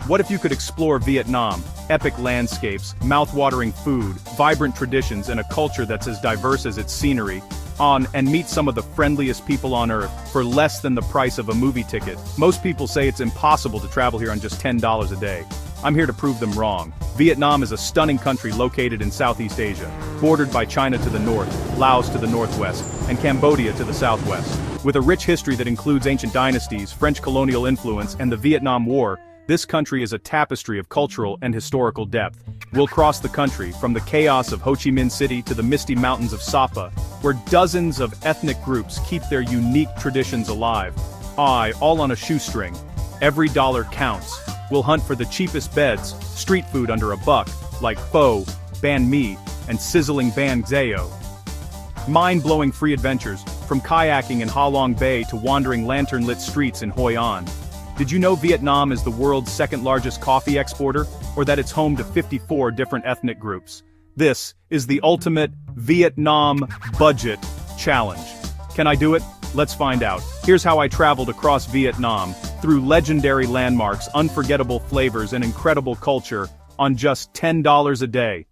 What if you could explore Vietnam? Epic landscapes, mouth-watering food, vibrant traditions, and a culture that's as diverse as its scenery. And meet some of the friendliest people on earth for less than the price of a movie ticket. Most people say it's impossible to travel here on just $10 a day. I'm here to prove them wrong. Vietnam is a stunning country located in Southeast Asia, bordered by China to the north, Laos to the northwest, and Cambodia to the southwest. With a rich history that includes ancient dynasties, French colonial influence, and the Vietnam War, this country is a tapestry of cultural and historical depth. We'll cross the country, from the chaos of Ho Chi Minh City to the misty mountains of Sapa, where dozens of ethnic groups keep their unique traditions alive. All on a shoestring. Every dollar counts. We'll hunt for the cheapest beds, street food under $1, like Pho, Banh Mi, and sizzling Ban Xeo. Mind-blowing free adventures, from kayaking in Ha Long Bay to wandering lantern-lit streets in Hoi An. Did you know Vietnam is the world's second-largest coffee exporter, or that it's home to 54 different ethnic groups? This is the ultimate Vietnam budget challenge. Can I do it? Let's find out. Here's how I traveled across Vietnam, through legendary landmarks, unforgettable flavors, and incredible culture, on just $10 a day.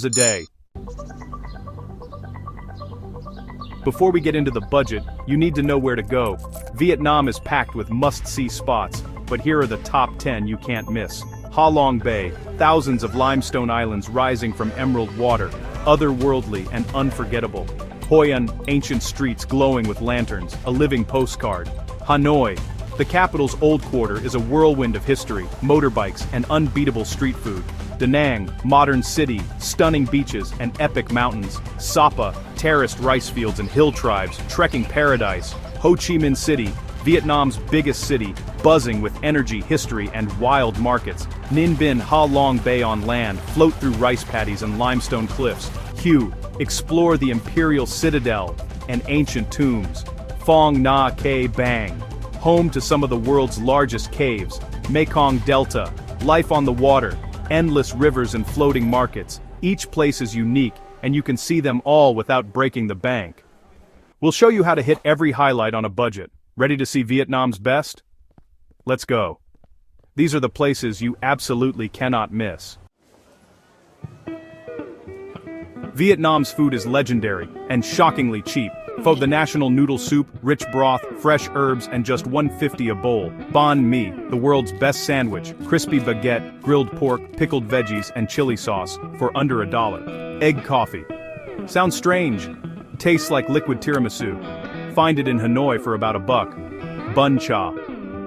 A day. Before we get into the budget, you need to know where to go. Vietnam is packed with must-see spots, but here are the top 10 you can't miss. Ha Long Bay, thousands of limestone islands rising from emerald water, otherworldly and unforgettable. Hoi An, ancient streets glowing with lanterns, a living postcard. Hanoi, the capital's old quarter, is a whirlwind of history, motorbikes, and unbeatable street food. Da Nang, modern city, stunning beaches, and epic mountains. Sapa, terraced rice fields and hill tribes, trekking paradise. Ho Chi Minh City, Vietnam's biggest city, buzzing with energy, history, and wild markets. Ninh Binh, Ha Long Bay on land, float through rice paddies and limestone cliffs. Hue, explore the imperial citadel and ancient tombs. Phong Nha Ke Bang, home to some of the world's largest caves. Mekong Delta, life on the water, endless rivers and floating markets. Each place is unique, and you can see them all without breaking the bank. We'll show you how to hit every highlight on a budget. Ready to see Vietnam's best? Let's go. These are the places you absolutely cannot miss. Vietnam's food is legendary and shockingly cheap. Pho, the national noodle soup, rich broth, fresh herbs, and just $1.50 a bowl. Banh Mi, the world's best sandwich, crispy baguette, grilled pork, pickled veggies, and chili sauce, for under $1. Egg coffee. Sounds strange. Tastes like liquid tiramisu. Find it in Hanoi for about $1. Bun cha.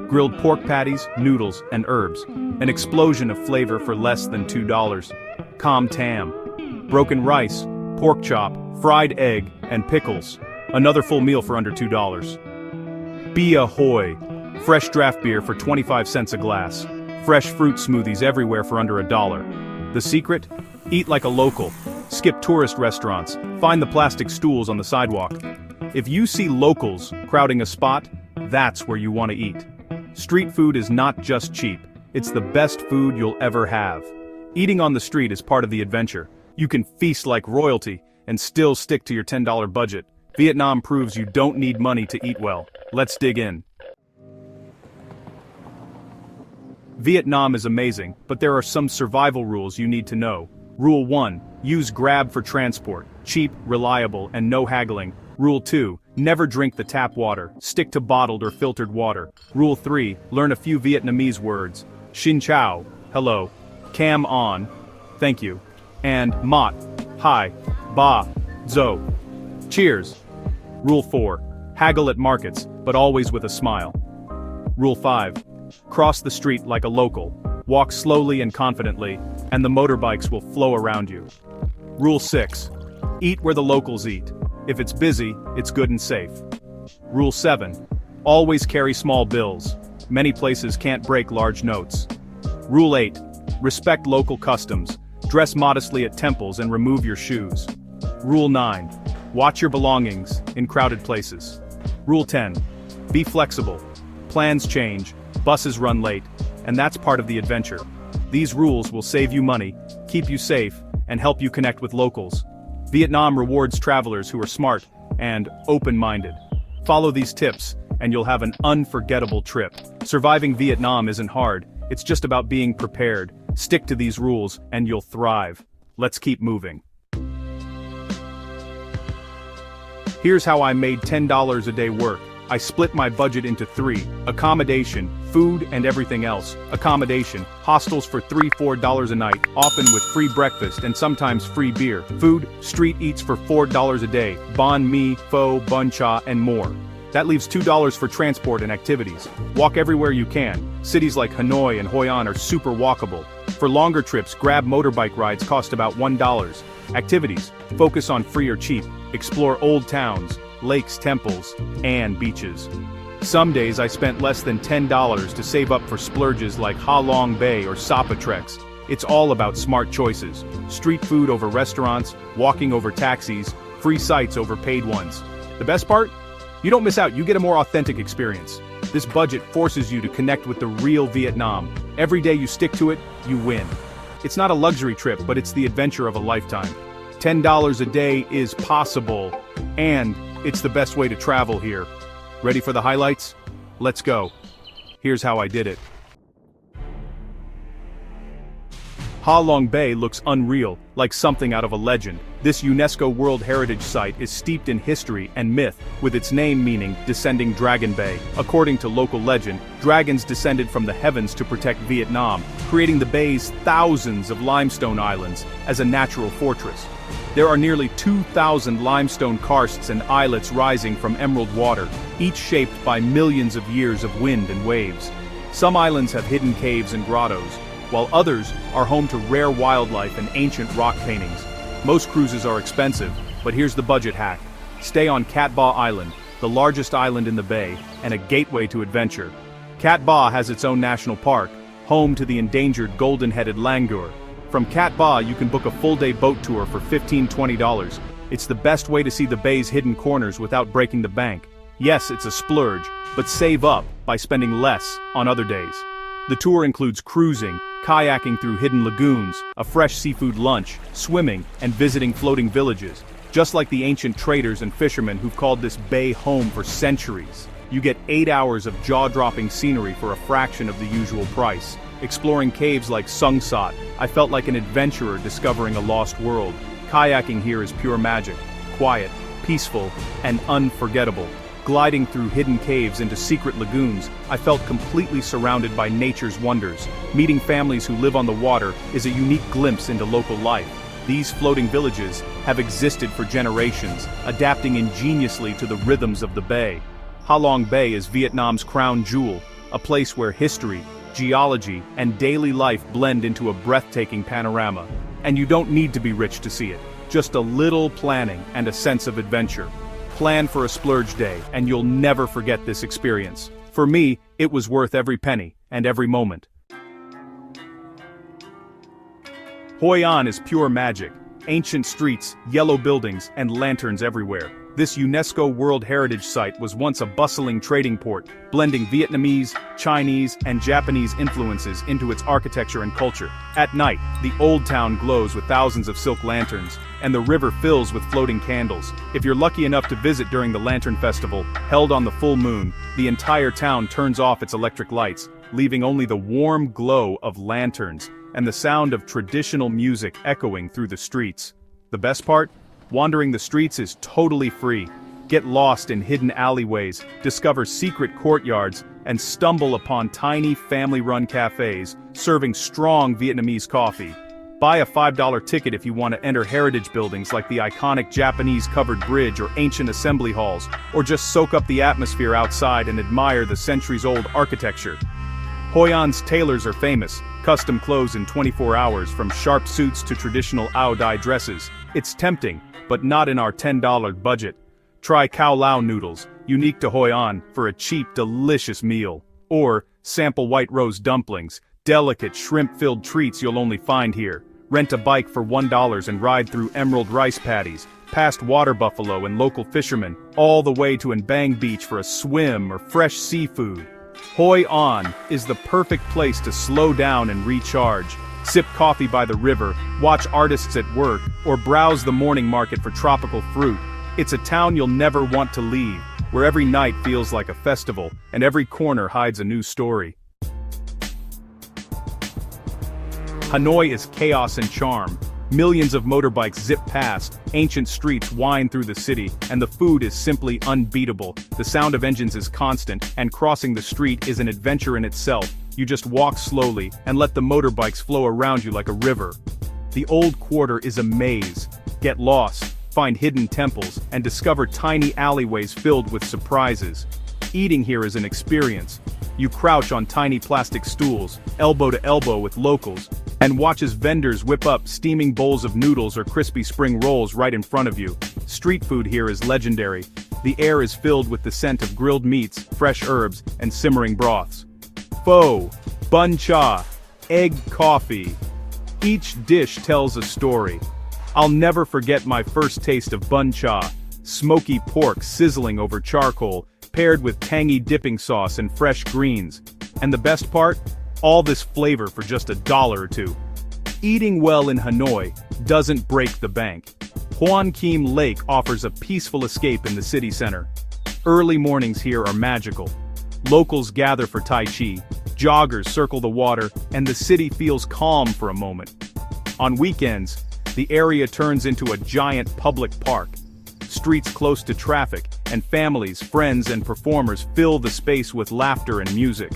Grilled pork patties, noodles, and herbs. An explosion of flavor for less than $2. Cam tam. Broken rice, pork chop, fried egg, and pickles. Another full meal for under $2. Bia Hoi, fresh draft beer for 25 cents a glass. Fresh fruit smoothies everywhere for under $1. The secret? Eat like a local. Skip tourist restaurants. Find the plastic stools on the sidewalk. If you see locals crowding a spot, that's where you want to eat. Street food is not just cheap, it's the best food you'll ever have. Eating on the street is part of the adventure. You can feast like royalty and still stick to your $10 budget. Vietnam proves you don't need money to eat well. Let's dig in. Vietnam is amazing, but there are some survival rules you need to know. Rule 1. Use Grab for transport. Cheap, reliable, and no haggling. Rule 2. Never drink the tap water. Stick to bottled or filtered water. Rule 3. Learn a few Vietnamese words. Xin chào, hello. Cam on, thank you. And mat, hi, ba, zo. Cheers. Rule 4. Haggle at markets, but always with a smile. Rule 5. Cross the street like a local. Walk slowly and confidently, and the motorbikes will flow around you. Rule 6. Eat where the locals eat. If it's busy, it's good and safe. Rule 7. Always carry small bills. Many places can't break large notes. Rule 8. Respect local customs. Dress modestly at temples and remove your shoes. Rule 9. Watch your belongings in crowded places. Rule 10. Be flexible. Plans change, buses run late, and that's part of the adventure. These rules will save you money, keep you safe, and help you connect with locals. Vietnam rewards travelers who are smart and open-minded. Follow these tips, and you'll have an unforgettable trip. Surviving Vietnam isn't hard, it's just about being prepared. Stick to these rules, and you'll thrive. Let's keep moving. Here's how I made $10 a day work. I split my budget into three: accommodation, food, and everything else. Accommodation, hostels for $3-4 a night, often with free breakfast and sometimes free beer. Food, street eats for $4 a day, banh mi, pho, bun cha, and more. That leaves $2 for transport and activities. Walk everywhere you can. Cities like Hanoi and Hoi An are super walkable. For longer trips, Grab motorbike rides cost about $1. Activities, focus on free or cheap. Explore old towns, lakes, temples, and beaches. Some days I spent less than $10 to save up for splurges like Ha Long Bay or Sapa treks. It's all about smart choices. Street food over restaurants, walking over taxis, free sites over paid ones. The best part? You don't miss out, you get a more authentic experience. This budget forces you to connect with the real Vietnam. Every day you stick to it, you win. It's not a luxury trip, but it's the adventure of a lifetime. $10 a day is possible, and it's the best way to travel here. Ready for the highlights? Let's go. Here's how I did it. Ha Long Bay looks unreal, like something out of a legend. This UNESCO World Heritage Site is steeped in history and myth, with its name meaning Descending Dragon Bay. According to local legend, dragons descended from the heavens to protect Vietnam, creating the bay's thousands of limestone islands as a natural fortress. There are nearly 2,000 limestone karsts and islets rising from emerald water, each shaped by millions of years of wind and waves. Some islands have hidden caves and grottos, while others are home to rare wildlife and ancient rock paintings. Most cruises are expensive, but here's the budget hack. Stay on Cat Ba Island, the largest island in the bay, and a gateway to adventure. Cat Ba has its own national park, home to the endangered golden-headed langur. From Cat Ba you can book a full-day boat tour for $15-20. It's the best way to see the bay's hidden corners without breaking the bank. Yes, it's a splurge, but save up by spending less on other days. The tour includes cruising, kayaking through hidden lagoons, a fresh seafood lunch, swimming, and visiting floating villages. Just like the ancient traders and fishermen who've called this bay home for centuries. You get 8 hours of jaw-dropping scenery for a fraction of the usual price. Exploring caves like Sung Sat, I felt like an adventurer discovering a lost world. Kayaking here is pure magic, quiet, peaceful, and unforgettable. Gliding through hidden caves into secret lagoons, I felt completely surrounded by nature's wonders. Meeting families who live on the water is a unique glimpse into local life. These floating villages have existed for generations, adapting ingeniously to the rhythms of the bay. Ha Long Bay is Vietnam's crown jewel, a place where history, geology, and daily life blend into a breathtaking panorama. And you don't need to be rich to see it, just a little planning and a sense of adventure. Plan for a splurge day, and you'll never forget this experience. For me, it was worth every penny, and every moment. Hoi An is pure magic. Ancient streets, yellow buildings, and lanterns everywhere. This UNESCO World Heritage Site was once a bustling trading port, blending Vietnamese, Chinese, and Japanese influences into its architecture and culture. At night, the old town glows with thousands of silk lanterns, and the river fills with floating candles. If you're lucky enough to visit during the Lantern Festival, held on the full moon, the entire town turns off its electric lights, leaving only the warm glow of lanterns and the sound of traditional music echoing through the streets. The best part? Wandering the streets is totally free. Get lost in hidden alleyways, discover secret courtyards, and stumble upon tiny family-run cafes serving strong Vietnamese coffee. Buy a $5 ticket if you want to enter heritage buildings like the iconic Japanese covered bridge or ancient assembly halls, or just soak up the atmosphere outside and admire the centuries-old architecture. Hoi An's tailors are famous, custom clothes in 24 hours from sharp suits to traditional ao dai dresses. It's tempting, but not in our $10 budget. Try Khao Lao noodles, unique to Hoi An, for a cheap, delicious meal. Or sample white rose dumplings, delicate shrimp-filled treats you'll only find here. Rent a bike for $1 and ride through emerald rice paddies, past water buffalo and local fishermen, all the way to Bang Beach for a swim or fresh seafood. Hoi An is the perfect place to slow down and recharge. Sip coffee by the river, watch artists at work, or browse the morning market for tropical fruit. It's a town you'll never want to leave, where every night feels like a festival, and every corner hides a new story. Hanoi is chaos and charm. Millions of motorbikes zip past, ancient streets wind through the city, and the food is simply unbeatable. The sound of engines is constant, and crossing the street is an adventure in itself. You just walk slowly, and let the motorbikes flow around you like a river. The old quarter is a maze. Get lost, find hidden temples, and discover tiny alleyways filled with surprises. Eating here is an experience. You crouch on tiny plastic stools, elbow to elbow with locals, and watch as vendors whip up steaming bowls of noodles or crispy spring rolls right in front of you. Street food here is legendary. The air is filled with the scent of grilled meats, fresh herbs, and simmering broths. Pho, bun cha, egg coffee. Each dish tells a story. I'll never forget my first taste of bun cha, smoky pork sizzling over charcoal, paired with tangy dipping sauce and fresh greens. And the best part? All this flavor for just $1 or $2. Eating well in Hanoi doesn't break the bank. Ho Chi Minh Lake offers a peaceful escape in the city center. Early mornings here are magical. Locals gather for Tai Chi, joggers circle the water, and the city feels calm for a moment. On weekends, the area turns into a giant public park. Streets close to traffic, and families, friends, and performers fill the space with laughter and music.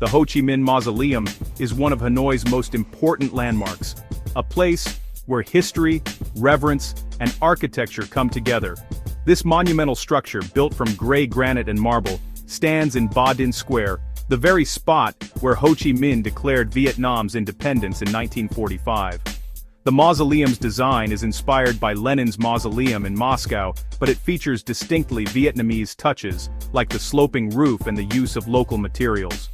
The Ho Chi Minh Mausoleum is one of Hanoi's most important landmarks, a place where history, reverence, and architecture come together. This monumental structure, built from gray granite and marble, stands in Ba Dinh Square, the very spot where Ho Chi Minh declared Vietnam's independence in 1945. The mausoleum's design is inspired by Lenin's mausoleum in Moscow, but it features distinctly Vietnamese touches, like the sloping roof and the use of local materials.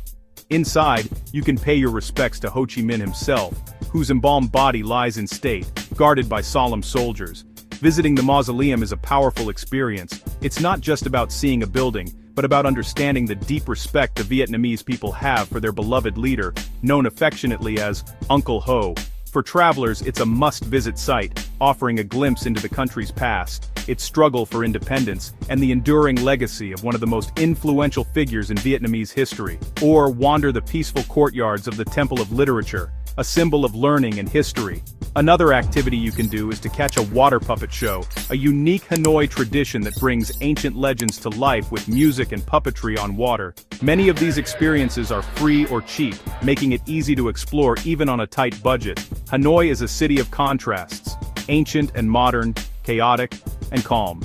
Inside, you can pay your respects to Ho Chi Minh himself, whose embalmed body lies in state, guarded by solemn soldiers. Visiting the mausoleum is a powerful experience. It's not just about seeing a building, but about understanding the deep respect the Vietnamese people have for their beloved leader, known affectionately as Uncle Ho. For travelers, it's a must-visit site, offering a glimpse into the country's past, its struggle for independence, and the enduring legacy of one of the most influential figures in Vietnamese history. Or wander the peaceful courtyards of the Temple of Literature, a symbol of learning and history. Another activity you can do is to catch a water puppet show, a unique Hanoi tradition that brings ancient legends to life with music and puppetry on water. Many of these experiences are free or cheap, making it easy to explore even on a tight budget. Hanoi is a city of contrasts, ancient and modern, chaotic and calm.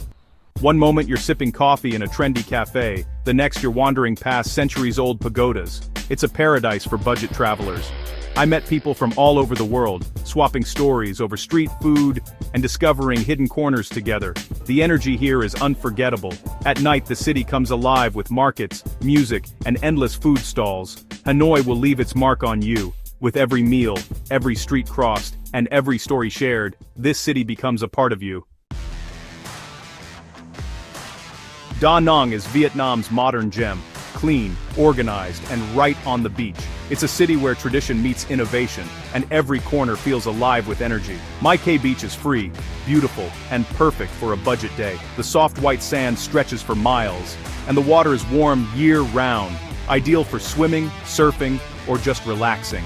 One moment you're sipping coffee in a trendy cafe, the next you're wandering past centuries-old pagodas. It's a paradise for budget travelers. I met people from all over the world, swapping stories over street food and discovering hidden corners together. The energy here is unforgettable. At night the city comes alive with markets, music, and endless food stalls. Hanoi will leave its mark on you. With every meal, every street crossed, and every story shared, this city becomes a part of you. Da Nang is Vietnam's modern gem. Clean, organized, and right on the beach. It's a city where tradition meets innovation, and every corner feels alive with energy. My K Beach is free, beautiful, and perfect for a budget day. The soft white sand stretches for miles, and the water is warm year-round, ideal for swimming, surfing, or just relaxing.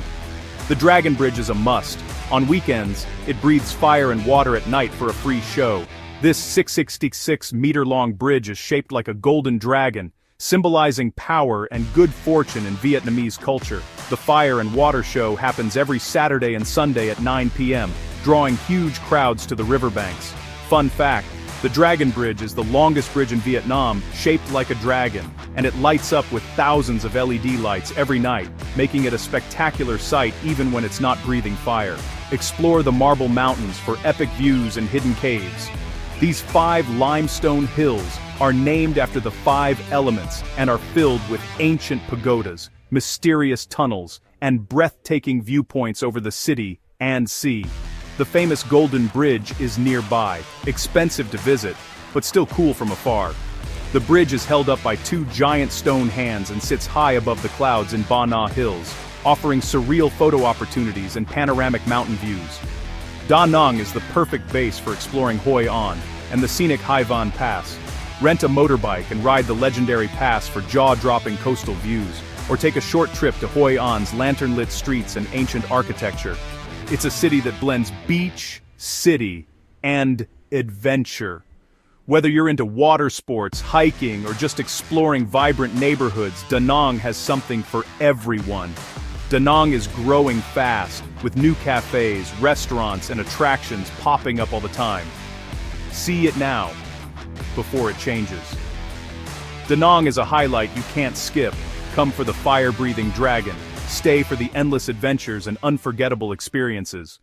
The Dragon Bridge is a must. On weekends, it breathes fire and water at night for a free show. This 666-meter-long bridge is shaped like a golden dragon, symbolizing power and good fortune in Vietnamese culture. The fire and water show happens every Saturday and Sunday at 9 p.m., drawing huge crowds to the riverbanks. Fun fact, the Dragon Bridge is the longest bridge in Vietnam, shaped like a dragon, and it lights up with thousands of LED lights every night, making it a spectacular sight even when it's not breathing fire. Explore the Marble Mountains for epic views and hidden caves. These 5 limestone hills are named after the 5 elements and are filled with ancient pagodas, mysterious tunnels, and breathtaking viewpoints over the city and sea. The famous Golden Bridge is nearby, expensive to visit, but still cool from afar. The bridge is held up by 2 giant stone hands and sits high above the clouds in Ba Na Hills. offering surreal photo opportunities and panoramic mountain views. Da Nang is the perfect base for exploring Hoi An and the scenic Hai Van Pass. Rent a motorbike and ride the legendary pass for jaw-dropping coastal views, or take a short trip to Hoi An's lantern-lit streets and ancient architecture. It's a city that blends beach, city, and adventure. Whether you're into water sports, hiking, or just exploring vibrant neighborhoods, Da Nang has something for everyone. Da Nang is growing fast, with new cafes, restaurants, and attractions popping up all the time. See it now, before it changes. Da Nang is a highlight you can't skip. Come for the fire-breathing dragon. Stay for the endless adventures and unforgettable experiences.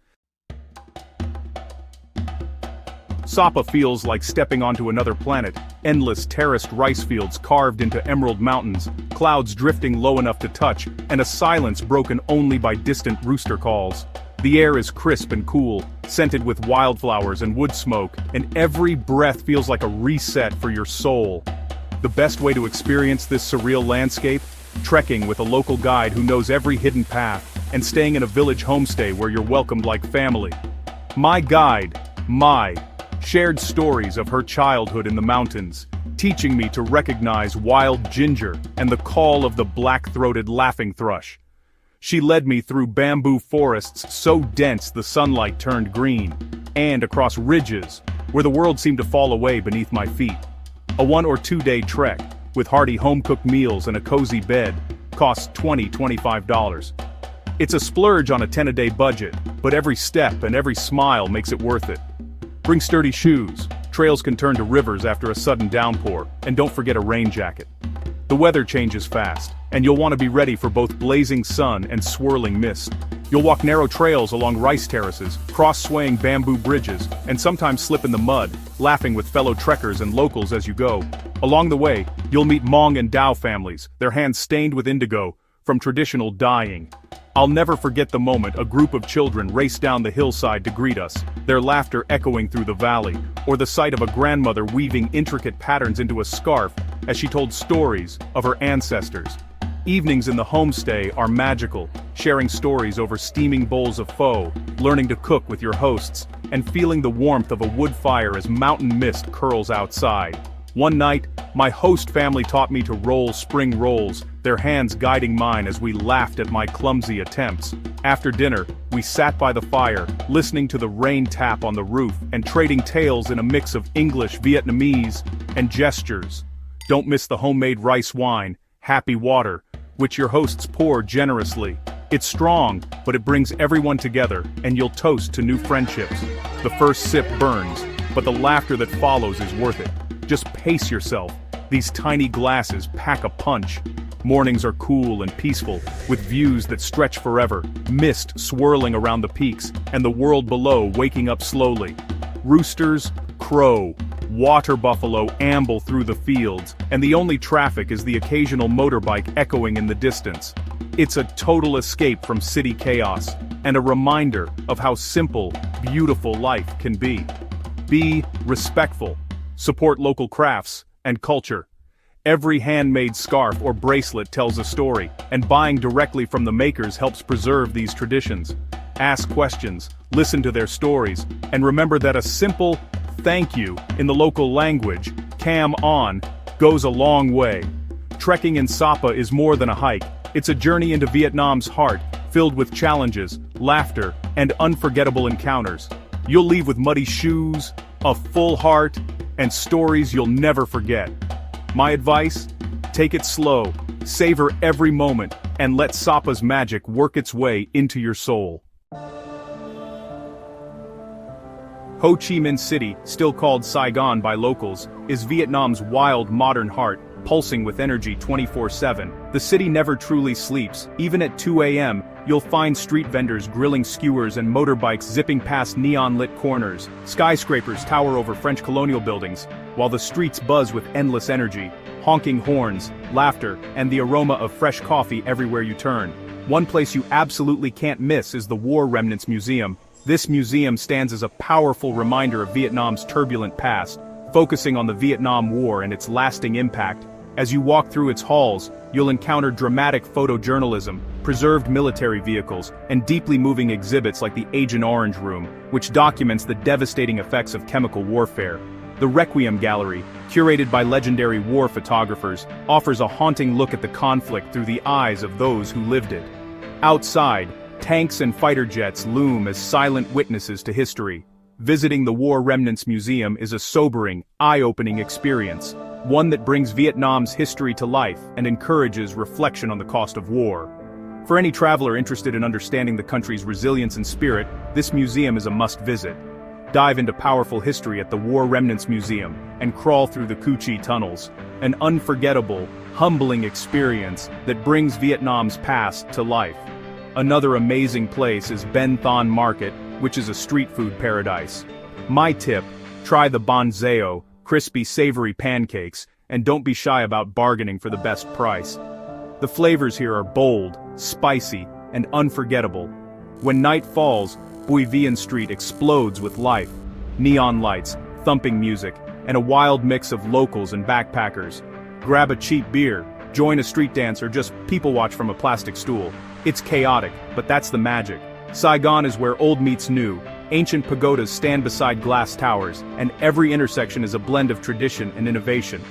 Sapa feels like stepping onto another planet. Endless terraced rice fields carved into emerald mountains, clouds drifting low enough to touch, and a silence broken only by distant rooster calls. The air is crisp and cool, scented with wildflowers and wood smoke, and every breath feels like a reset for your soul. The best way to experience this surreal landscape? Trekking with a local guide who knows every hidden path, and staying in a village homestay where you're welcomed like family. My guide, Mai, shared stories of her childhood in the mountains, teaching me to recognize wild ginger and the call of the black-throated laughing thrush. She led me through bamboo forests so dense the sunlight turned green, and across ridges, where the world seemed to fall away beneath my feet. A 1 or 2 day trek, with hearty home-cooked meals and a cozy bed, costs $25. It's a splurge on a 10-a-day budget, but every step and every smile makes it worth it. Bring sturdy shoes, trails can turn to rivers after a sudden downpour, and don't forget a rain jacket. The weather changes fast, and you'll want to be ready for both blazing sun and swirling mist. You'll walk narrow trails along rice terraces, cross swaying bamboo bridges, and sometimes slip in the mud, laughing with fellow trekkers and locals as you go. Along the way, you'll meet Hmong and Dao families, their hands stained with indigo, from traditional dyeing. I'll never forget the moment a group of children raced down the hillside to greet us, their laughter echoing through the valley, or the sight of a grandmother weaving intricate patterns into a scarf as she told stories of her ancestors. Evenings in the homestay are magical, sharing stories over steaming bowls of pho, learning to cook with your hosts, and feeling the warmth of a wood fire as mountain mist curls outside. One night, my host family taught me to roll spring rolls, their hands guiding mine as we laughed at my clumsy attempts. After dinner, we sat by the fire, listening to the rain tap on the roof and trading tales in a mix of English, Vietnamese, and gestures. Don't miss the homemade rice wine, Happy Water, which your hosts pour generously. It's strong, but it brings everyone together, and you'll toast to new friendships. The first sip burns, but the laughter that follows is worth it. Just pace yourself. These tiny glasses pack a punch. Mornings are cool and peaceful, with views that stretch forever, mist swirling around the peaks, and the world below waking up slowly. Roosters crow, water buffalo amble through the fields, and the only traffic is the occasional motorbike echoing in the distance. It's a total escape from city chaos, and a reminder of how simple, beautiful life can be. Be respectful. Support local crafts and culture. Every handmade scarf or bracelet tells a story, and buying directly from the makers helps preserve these traditions. Ask questions, listen to their stories, and remember that a simple thank you in the local language, Kam On, goes a long way. Trekking in Sapa is more than a hike. It's a journey into Vietnam's heart, filled with challenges, laughter, and unforgettable encounters. You'll leave with muddy shoes, a full heart, and stories you'll never forget. My advice? Take it slow, savor every moment, and let Sapa's magic work its way into your soul. Ho Chi Minh City, still called Saigon by locals, is Vietnam's wild modern heart, pulsing with energy 24/7. The city never truly sleeps. Even at 2 a.m., you'll find street vendors grilling skewers and motorbikes zipping past neon-lit corners. Skyscrapers tower over French colonial buildings, while the streets buzz with endless energy, honking horns, laughter, and the aroma of fresh coffee everywhere you turn. One place you absolutely can't miss is the War Remnants Museum. This museum stands as a powerful reminder of Vietnam's turbulent past, focusing on the Vietnam War and its lasting impact. As you walk through its halls, you'll encounter dramatic photojournalism, preserved military vehicles, and deeply moving exhibits like the Agent Orange Room, which documents the devastating effects of chemical warfare. The Requiem Gallery, curated by legendary war photographers, offers a haunting look at the conflict through the eyes of those who lived it. Outside, tanks and fighter jets loom as silent witnesses to history. Visiting the War Remnants Museum is a sobering, eye-opening experience, one that brings Vietnam's history to life and encourages reflection on the cost of war. For any traveler interested in understanding the country's resilience and spirit, this museum is a must-visit. Dive into powerful history at the War Remnants Museum and crawl through the Cu Chi tunnels, an unforgettable, humbling experience that brings Vietnam's past to life. Another amazing place is Ben Thon Market, which is a street food paradise. My tip, try the Ban Zao, crispy savory pancakes, and don't be shy about bargaining for the best price. The flavors here are bold, spicy, and unforgettable. When night falls, Bui Vien Street explodes with life. Neon lights, thumping music, and a wild mix of locals and backpackers. Grab a cheap beer, join a street dance, or just people watch from a plastic stool. It's chaotic, but that's the magic. Saigon is where old meets new. Ancient pagodas stand beside glass towers, and every intersection is a blend of tradition and innovation.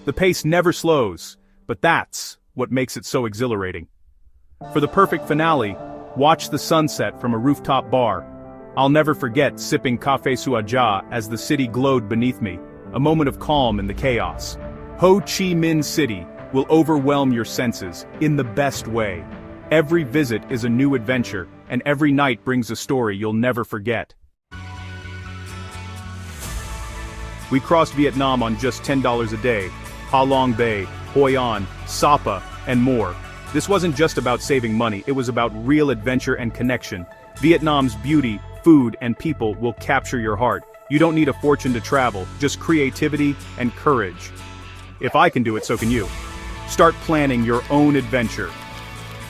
The pace never slows, but that's what makes it so exhilarating. For the perfect finale, watch the sunset from a rooftop bar. I'll never forget sipping Café Suaja as the city glowed beneath me, a moment of calm in the chaos. Ho Chi Minh City will overwhelm your senses, in the best way. Every visit is a new adventure, and every night brings a story you'll never forget. We crossed Vietnam on just $10 a day, Ha Long Bay, Hoi An, Sapa, and more. This wasn't just about saving money, it was about real adventure and connection. Vietnam's beauty, food, and people will capture your heart. You don't need a fortune to travel, just creativity and courage. If I can do it, so can you. Start planning your own adventure.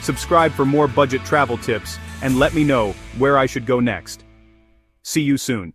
Subscribe for more budget travel tips, and let me know where I should go next. See you soon.